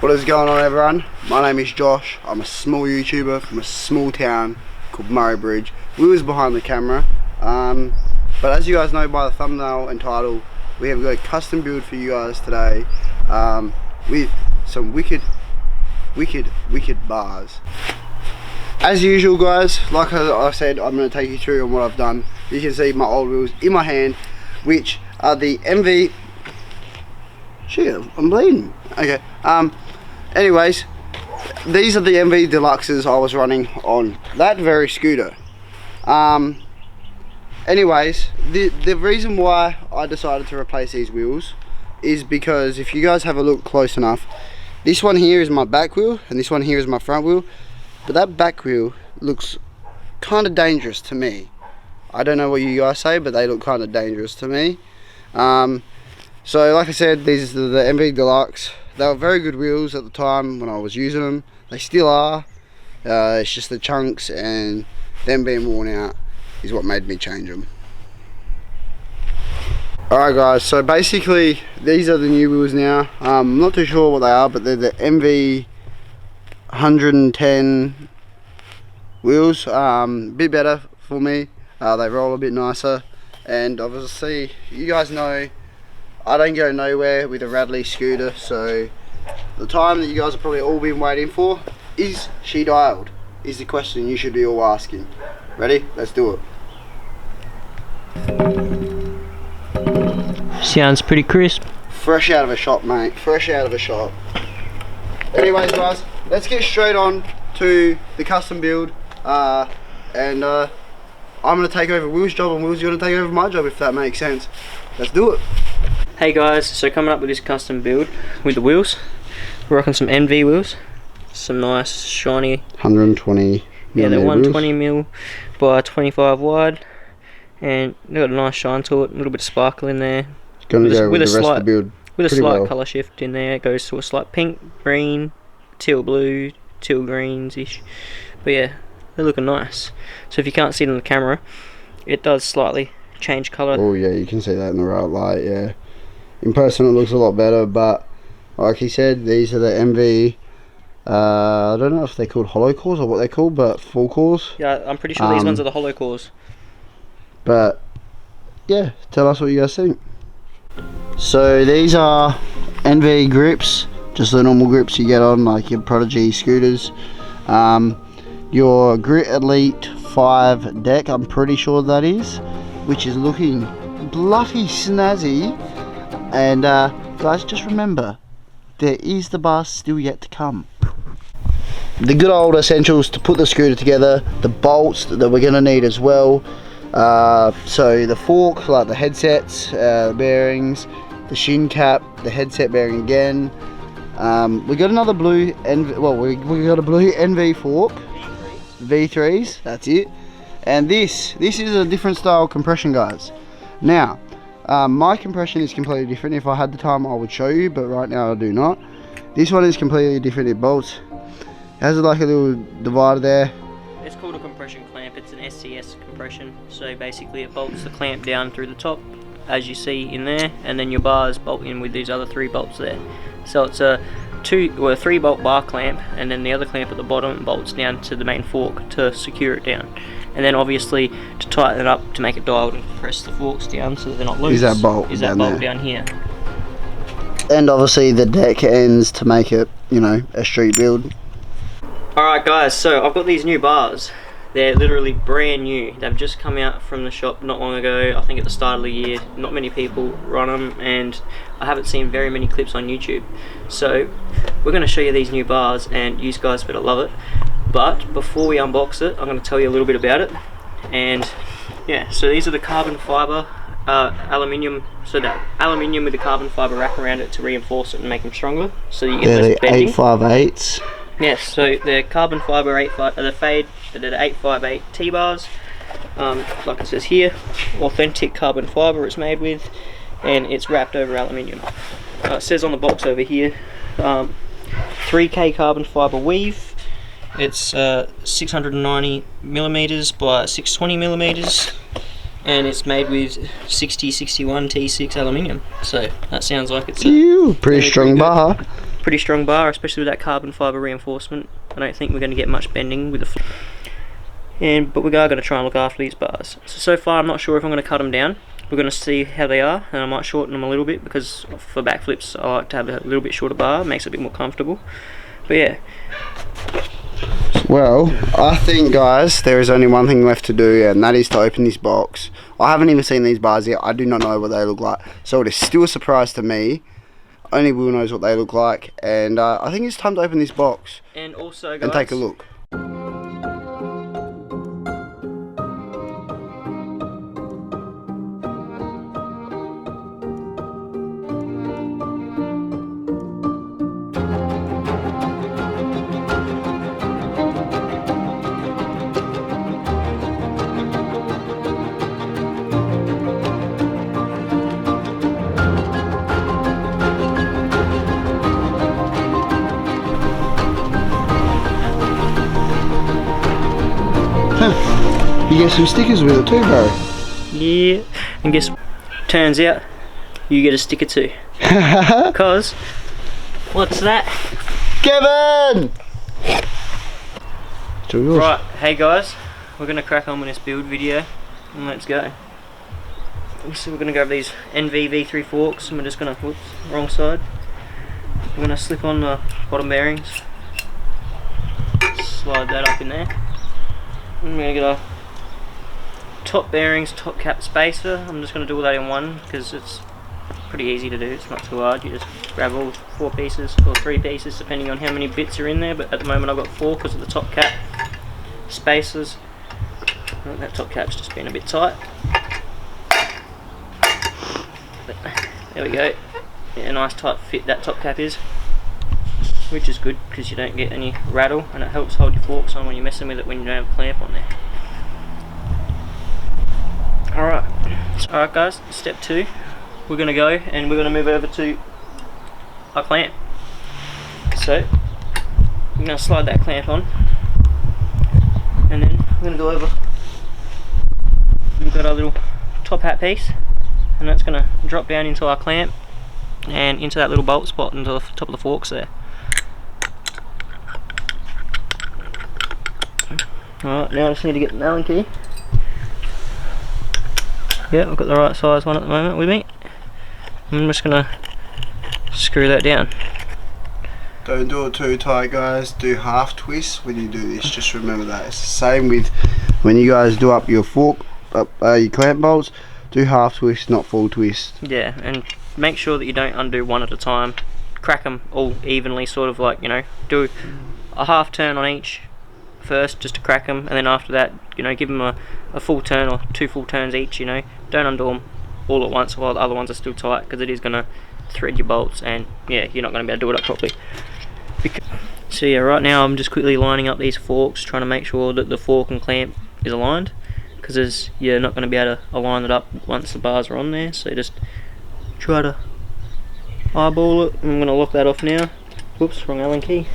What is going on, everyone? My name is Josh. I'm a small YouTuber from a small town called Murray Bridge. Will's behind the camera. But as you guys know by the thumbnail and title, we have got a custom build for you guys today with some wicked bars. As usual, guys, like I said, I'm going to take you through on what I've done. You can see my old wheels in my hand, which are the MV... Shit, I'm bleeding. Okay. Anyways, these are the MV Deluxes I was running on that very scooter. Anyways, the reason why I decided to replace these wheels is because if you guys have a look close enough, this one here is my back wheel and this one here is my front wheel, but that back wheel looks kind of dangerous to me. I don't know what you guys say, but they look kind of dangerous to me. So like I said, these are the MV Deluxe. They were very good wheels at the time when I was using them. They still are. It's just the chunks and them being worn out is what made me change them. Alright guys, so basically these are the new wheels now. I'm not too sure what they are, but they're the MV 110 wheels. Bit better for me. They roll a bit nicer, and obviously you guys know I don't go nowhere with a Radley scooter, so the time that you guys have probably all been waiting for, is she dialed? Is the question you should be all asking. Ready? Let's do it. Sounds pretty crisp. Fresh out of a shop, mate. Fresh out of a shop. Anyways guys, let's get straight on to the custom build. I'm going to take over Will's job and Will's going to take over my job, if that makes sense. Let's do it. Hey guys, so coming up with this custom build with the wheels, we're rocking some MV wheels, some nice shiny 120. Yeah, they're 120 mil by 25 wide, and they've got a nice shine to it, a little bit of sparkle in there. Going to go with the rest of the build. With a slight colour shift in there, it goes to a slight pink, green, teal blue, teal greens-ish. But yeah, they're looking nice. So if you can't see it on the camera, it does slightly change colour. Oh yeah, you can see that in the right light, yeah. In person it looks a lot better, but like he said, these are the MV, I don't know if they're called hollow cores or what they're called, but full cores. Yeah, I'm pretty sure these ones are the hollow cores. But yeah, tell us what you guys think. So these are NV grips, just the normal grips you get on like your Prodigy scooters. Your Grit Elite 5 deck, I'm pretty sure that is, which is looking bloody snazzy. And guys, just remember, there is the bar still yet to come. The good old essentials to put the scooter together, the bolts that we're going to need as well. So the fork, like the headsets, the bearings, the shin cap, the headset bearing again. We got another blue NV, well, we got a blue NV fork, V3s, that's it. And this is a different style compression, guys. Now, my compression is completely different. If I had the time I would show you, but right now I do not. This one is completely different. It bolts, it has like a little divider there. It's called a compression clamp. It's an SCS compression, so basically it bolts the clamp down through the top as you see in there, and then your bars bolt in with these other 3 bolts there. So it's a 3 bolt bar clamp, and then the other clamp at the bottom bolts down to the main fork to secure it down. And then obviously to tighten it up to make it dialed and press the forks down so that they're not loose. Is that bolt down here. And obviously the deck ends to make it, you know, a street build. Alright guys, so I've got these new bars. They're literally brand new. They've just come out from the shop not long ago, I think at the start of the year. Not many people run them, and I haven't seen very many clips on YouTube. So we're going to show you these new bars, and you guys better love it. But before we unbox it, I'm going to tell you a little bit about it. And yeah, so these are the carbon fibre aluminium. So that aluminium with the carbon fibre wrap around it to reinforce it and make them stronger, so you get less bending. 858s. Yes, so they're carbon fibre 858 T-bars. Like it says here, authentic carbon fibre it's made with, and it's wrapped over aluminium. It says on the box over here, 3K carbon fibre weave. It's 690 millimeters by 620 millimeters, and it's made with 6061 T6 aluminium. So that sounds like it's pretty strong bar. pretty strong bar, especially with that carbon fibre reinforcement. I don't think we're going to get much bending with the but we are going to try and look after these bars. So far I'm not sure if I'm going to cut them down. We're going to see how they are, and I might shorten them a little bit, because for backflips I like to have a little bit shorter bar, makes it a bit more comfortable. But yeah. Well, I think, guys, there is only one thing left to do, and that is to open this box. I haven't even seen these bars yet. I do not know what they look like, so it is still a surprise to me. Only Will knows what they look like, and I think it's time to open this box and also, guys, and take a look. You get some stickers with it too, bro. Yeah, and guess what? Turns out you get a sticker too. Because, what's that? Kevin! Right, hey guys, we're going to crack on with this build video, and let's go. So we're going to grab these NV V3 forks, and we're just going to, whoops, wrong side. We're going to slip on the bottom bearings, slide that up in there. And we're going to get our top bearings, top cap spacer. I'm just going to do all that in one because it's pretty easy to do, it's not too hard. You just grab all 4 pieces or 3 pieces depending on how many bits are in there, but at the moment I've got 4 because of the top cap spacers. And that top cap's just been a bit tight. But there we go. Yeah, nice tight fit that top cap is, which is good because you don't get any rattle, and it helps hold your forks on when you're messing with it when you don't have a clamp on there. Alright guys, step 2, we're going to go and we're going to move over to our clamp. So we're going to slide that clamp on, and then we're going to go over, we've got our little top hat piece, and that's going to drop down into our clamp and into that little bolt spot into the top of the forks there. Alright, now I just need to get an Allen key. Yeah, I've got the right size one at the moment with me. I'm just going to screw that down. Don't do it too tight, guys. Do half twists when you do this. Just remember that. It's the same with when you guys do up your fork, your clamp bolts. Do half twist, not full twist. Yeah, and make sure that you don't undo one at a time. Crack them all evenly, sort of like, you know, do a half turn on each first just to crack them, and then after that, you know, give them a full turn or 2 full turns each, you know. Don't undo them all at once while the other ones are still tight, because it is going to thread your bolts, and yeah, you're not going to be able to do it up properly. So yeah, right now I'm just quickly lining up these forks, trying to make sure that the fork and clamp is aligned, because you're not going to be able to align it up once the bars are on there, so just try to eyeball it. I'm going to lock that off now. Whoops, wrong Allen key.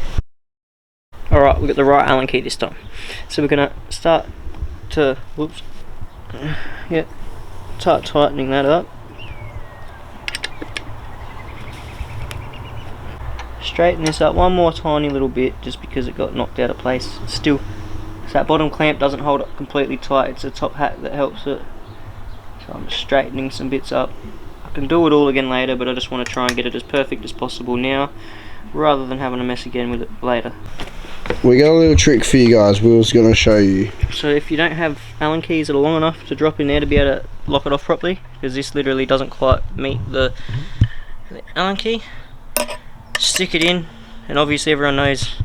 Alright, we've got the right Allen key this time. So we're going to start to, whoops, yep, start tightening that up. Straighten this up one more tiny little bit just because it got knocked out of place. Still, so that bottom clamp doesn't hold it completely tight, it's the top hat that helps it. So I'm just straightening some bits up. I can do it all again later, but I just want to try and get it as perfect as possible now, rather than having a mess again with it later. We got a little trick for you guys, Will's going to show you. So if you don't have Allen keys that are long enough to drop in there to be able to lock it off properly, because this literally doesn't quite meet the Allen key, stick it in, and obviously everyone knows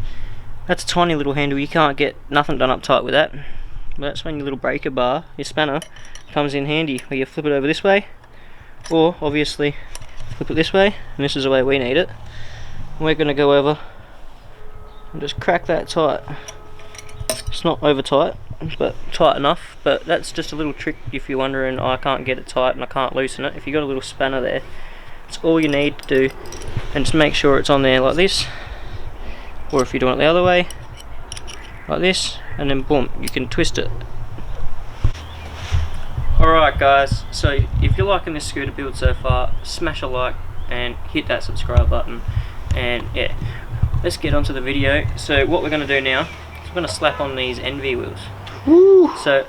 that's a tiny little handle, you can't get nothing done up tight with that. But that's when your little breaker bar, your spanner, comes in handy, where you flip it over this way, or obviously flip it this way, and this is the way we need it. And we're going to go over and just crack that tight. It's not over tight, but tight enough. But that's just a little trick if you're wondering, oh, I can't get it tight and I can't loosen it. If you've got a little spanner there, it's all you need to do, and just make sure it's on there like this, or if you're doing it the other way, like this, and then boom, you can twist it. Alright guys, so if you're liking this scooter build so far, smash a like and hit that subscribe button. And yeah, let's get onto the video. So what we're going to do now is we're going to slap on these Envy wheels. Woo. So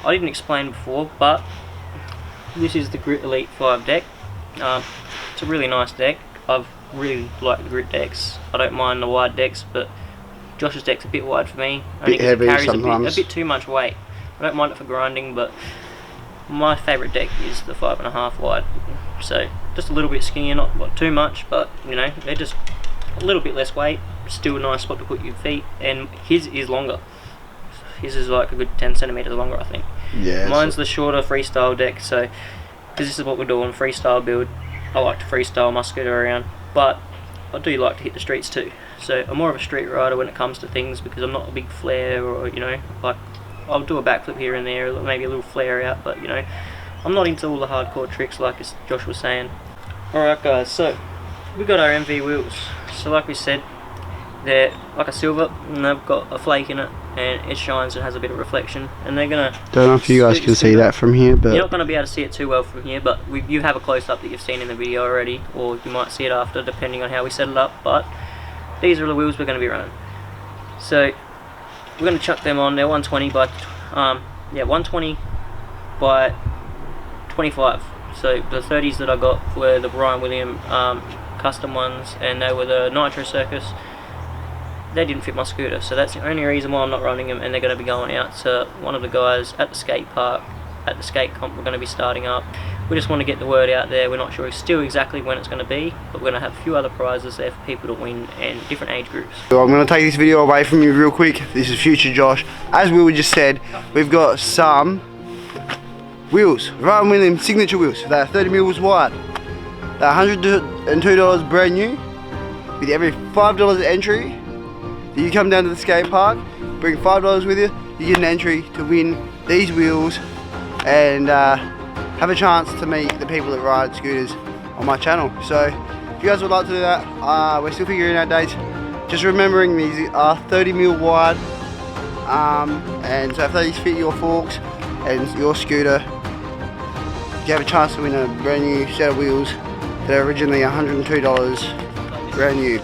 I didn't explain before, but this is the Grit Elite 5 deck. It's a really nice deck. I've really liked the Grit decks. I don't mind the wide decks, but Josh's deck's a bit wide for me. Only Bit 'cause heavy it carries sometimes. a bit too much weight. I don't mind it for grinding, but my favourite deck is the 5.5 wide. So just a little bit skinnier, not too much, but you know, they're just a little bit less weight. Still a nice spot to put your feet, and his is longer. His is like a good 10 centimeters longer, I think. Yeah. Mine's the shorter freestyle deck, so because this is what we're doing, freestyle build. I like to freestyle my scooter around, but I do like to hit the streets too. So I'm more of a street rider when it comes to things, because I'm not a big flare, or you know, like I'll do a backflip here and there, maybe a little flare out, but you know, I'm not into all the hardcore tricks like as Josh was saying. Alright guys, so we got our MV wheels. So like we said, they're like a silver and they've got a flake in it, and it shines and has a bit of reflection, and they're gonna, Don't know if you guys can see that from here, but you're not going to be able to see it too well from here, but you have a close-up that you've seen in the video already, or you might see it after, depending on how we set it up. But these are the wheels we're going to be running. So we're going to chuck them on. They're 120 by 120 by 25. So the 30s that I got were the Brian William custom ones, and they were the Nitro Circus. They didn't fit my scooter, so that's the only reason why I'm not running them, and they're going to be going out to one of the guys at the skate park, at the skate comp we're going to be starting up. We just want to get the word out there. We're not sure still exactly when it's going to be, but we're going to have a few other prizes there for people to win, and different age groups. So I'm going to take this video away from you real quick. This is Future Josh. As Will just said, we've got some wheels, Ryan Williams signature wheels. They're 30 mils wide. They're $102 brand new, with every $5 entry. You come down to the skate park, bring $5 with you, you get an entry to win these wheels and have a chance to meet the people that ride scooters on my channel. So if you guys would like to do that, we're still figuring out dates. Just remembering these are 30 mil wide, and so if these fit your forks and your scooter, you have a chance to win a brand new set of wheels that are originally $102 brand new.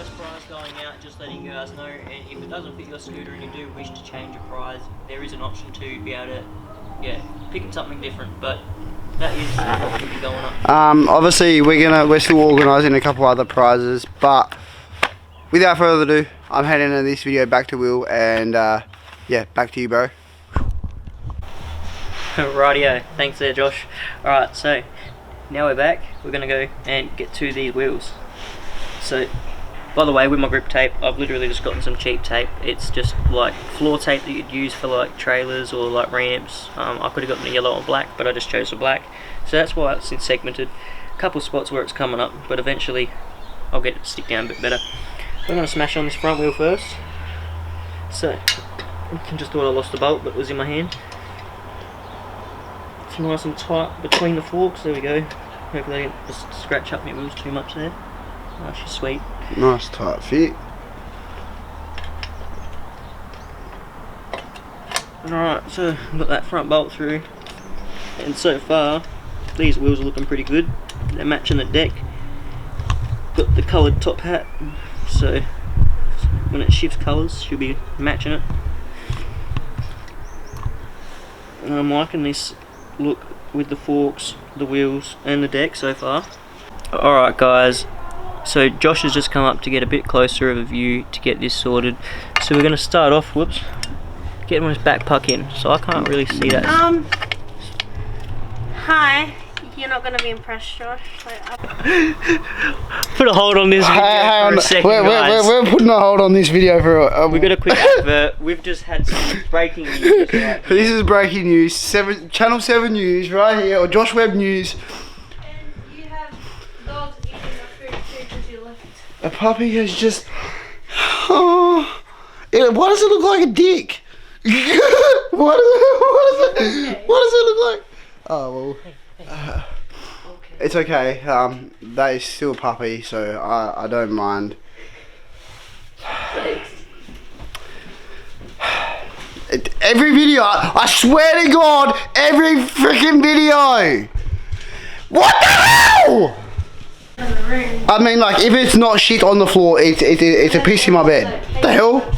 Just letting you guys know, and if it doesn't fit your scooter and you do wish to change your prize, there is an option to be able to pick something different, but that is what will be going on. Obviously we're still organising a couple other prizes, but without further ado, I'm heading into this video back to Will, and yeah, back to you, bro. Rightio, thanks there Josh. Alright, so now we're back, we're going to go and get to these wheels. So by the way, with my grip tape, I've literally just gotten some cheap tape. It's just like floor tape that you'd use for like trailers or like ramps. I could have gotten the yellow and black, but I just chose the black. So that's why it's segmented. A couple spots where it's coming up, but eventually I'll get it to stick down a bit better. I'm going to smash on this front wheel first. So, I just thought I lost the bolt, but it was in my hand. It's nice and tight between the forks, there we go. Hopefully I didn't just scratch up my wheels too much there. Oh, she's sweet. Nice tight fit. Alright, so I've got that front bolt through, and so far these wheels are looking pretty good. They're matching the deck. Got the coloured top hat, so when it shifts colours she'll be matching it. And I'm liking this look with the forks, the wheels and the deck so far. Alright guys, so Josh has just come up to get a bit closer of a view to get this sorted. So we're going to start off, getting his back puck in, so I can't really see that. Hi. You're not going to be impressed, Josh. Put a hold on this video for a second, guys. We're putting a hold on this video for We got a quick advert. We've just had some breaking news. Right? This is breaking news. Channel 7 News right here, or Josh Webb News. And you have dogs eating the food too because you left. A puppy has just... Oh, why does it look like a dick? What does it look like? Oh, well... It's okay, that is still a puppy, so I don't mind. Every video, I swear to God, every freaking video! What the hell? I mean, like, if it's not shit on the floor, it's a piss in my bed. The hell?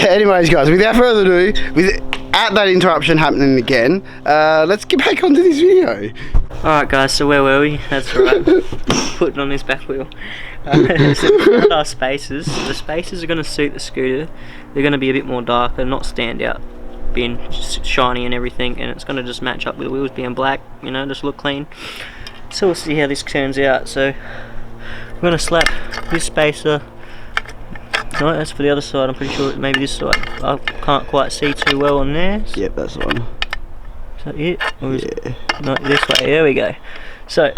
Anyways, guys, without further ado, without that interruption happening again, let's get back onto this video. Alright guys, so where were we? That's right. Putting on this back wheel. So we found our spacers. The spacers are going to suit the scooter. They're going to be a bit more darker, not stand out, being shiny and everything, and it's going to just match up with the wheels being black, you know, just look clean. So we'll see how this turns out. So I'm going to slap this spacer. No, that's for the other side. I'm pretty sure maybe this side. I can't quite see too well on there. Yep, that's the one. Is that it? Or is Yeah. No, this way. There we go. So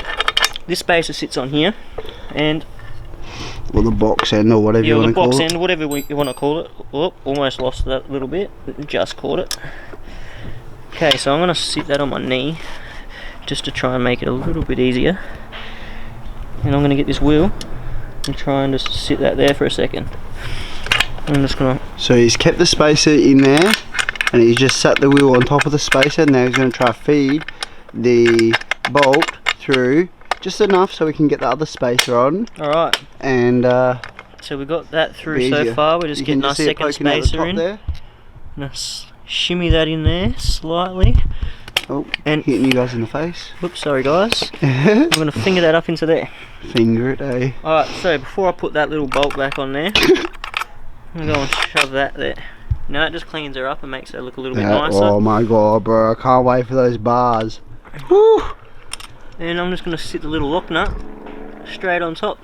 this spacer sits on here, and Or the box end, or whatever you the want to box call it. end, whatever you want to call it. Oh, almost lost that little bit. Just caught it. Okay, so I'm gonna sit that on my knee, just to try and make it a little bit easier. And I'm gonna get this wheel and try and just sit that there for a second. I'm just gonna. So he's kept the spacer in there, and he's just sat the wheel on top of the spacer. Now he's going to try to feed the bolt through just enough so we can get the other spacer on. Alright, And so we got that through be so easier. far. We're just you can getting our just see it second poking out the spacer top in. there. Gonna shimmy that in there slightly. Oh, And hitting you guys in the face. whoops, sorry guys. I'm gonna finger that up into there. Finger it, eh? Alright, so before I put that little bolt back on there, I'm gonna go and shove that there. Now that just cleans her up and makes her look a little bit nicer. Oh my god, bro! I can't wait for those bars. Woo! And I'm just gonna sit the little lock nut straight on top.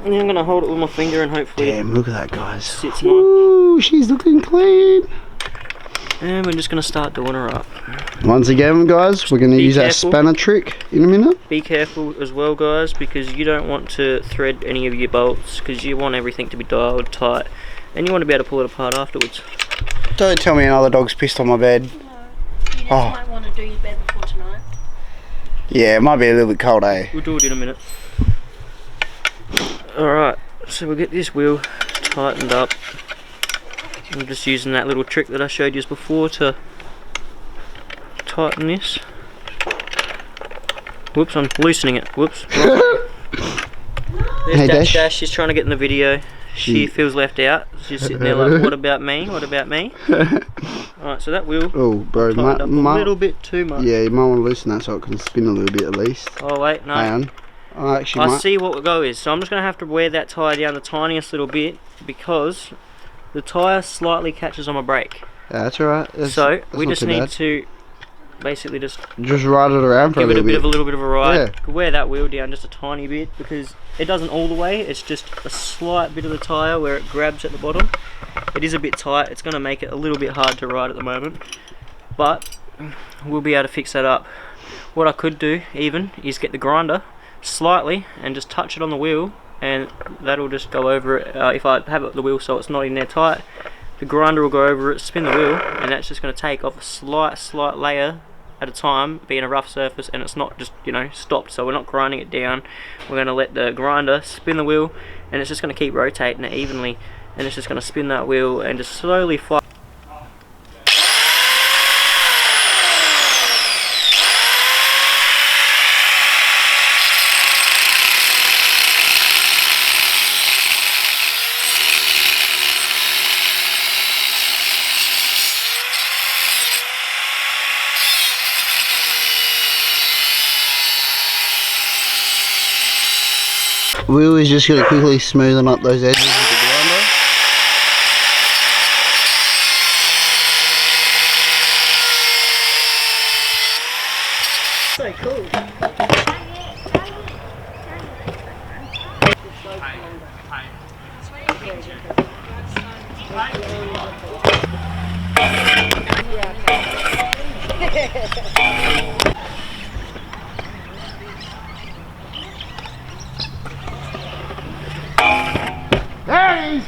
And then I'm gonna hold it with my finger and hopefully Damn, look at that, guys. sits nice. Woo! She's looking clean. And we're just gonna start doing her up. Once again, guys, we're going to Be use that careful. spanner trick in a minute. Be careful as well guys, because you don't want to thread any of your bolts, because you want everything to be dialed tight. And you want to be able to pull it apart afterwards. Don't tell me another dog's pissed on my bed. No, you just Oh. might want to do your bed before tonight. Yeah, it might be a little bit cold, eh? We'll do it in a minute. Alright, so we'll get this wheel tightened up. I'm just using that little trick that I showed you before to tighten this. Whoops, I'm loosening it. Whoops. There's Hey, Dash Dash. Dash, she's trying to get in the video. She feels left out. She's sitting there like, what about me? What about me? Alright, so that wheel Oh, bro, tightened up a little bit too much. yeah, you might want to loosen that so it can spin a little bit at least. Oh wait, no. Hang on. I actually I might. see what the go is, so I'm just going to have to wear that tyre down the tiniest little bit because the tyre slightly catches on my brake. Yeah, that's alright. So we just need to basically just just ride it around for give a it a little bit. little bit of a ride. Yeah. Wear that wheel down just a tiny bit because it doesn't all the way. It's just a slight bit of the tyre where it grabs at the bottom. It is a bit tight. It's going to make it a little bit hard to ride at the moment, but we'll be able to fix that up. What I could do even is get the grinder slightly and just touch it on the wheel, and that'll just go over it. If I have the wheel so it's not in there tight, the grinder will go over it, spin the wheel, and that's just going to take off a slight layer at a time, being a rough surface, and it's not just, you know, stopped. So we're not grinding it down. We're going to let the grinder spin the wheel, and it's just going to keep rotating it evenly, and it's just going to spin that wheel and just slowly fly. Wheel is just going to quickly smoothen up those edges with the grinder. So cool. There it is!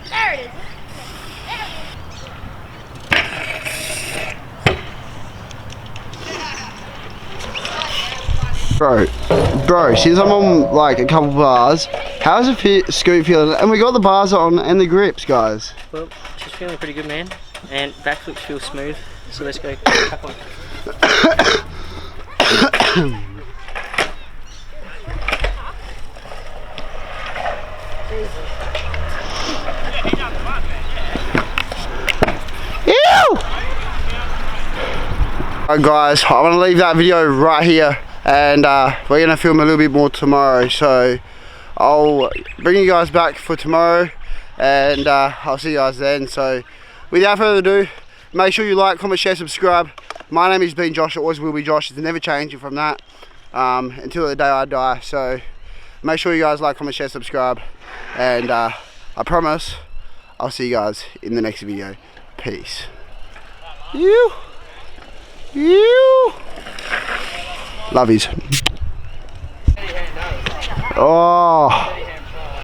There it is. Bro, since I'm on like a couple bars, how's the scoot feeling? And we got the bars on and the grips, guys. Well, she's feeling pretty good, man. And backflips feel smooth. So let's go crack on. Ew! Alright guys, I'm going to leave that video right here, and we're going to film a little bit more tomorrow, so I'll bring you guys back for tomorrow, and I'll see you guys then. So without further ado, make sure you like, comment, share, subscribe. My name has been Josh, it always will be Josh, it's never changing from that until the day I die. So make sure you guys like, comment, share, subscribe, and I promise I'll see you guys in the next video. Peace. You. Lovies. Oh.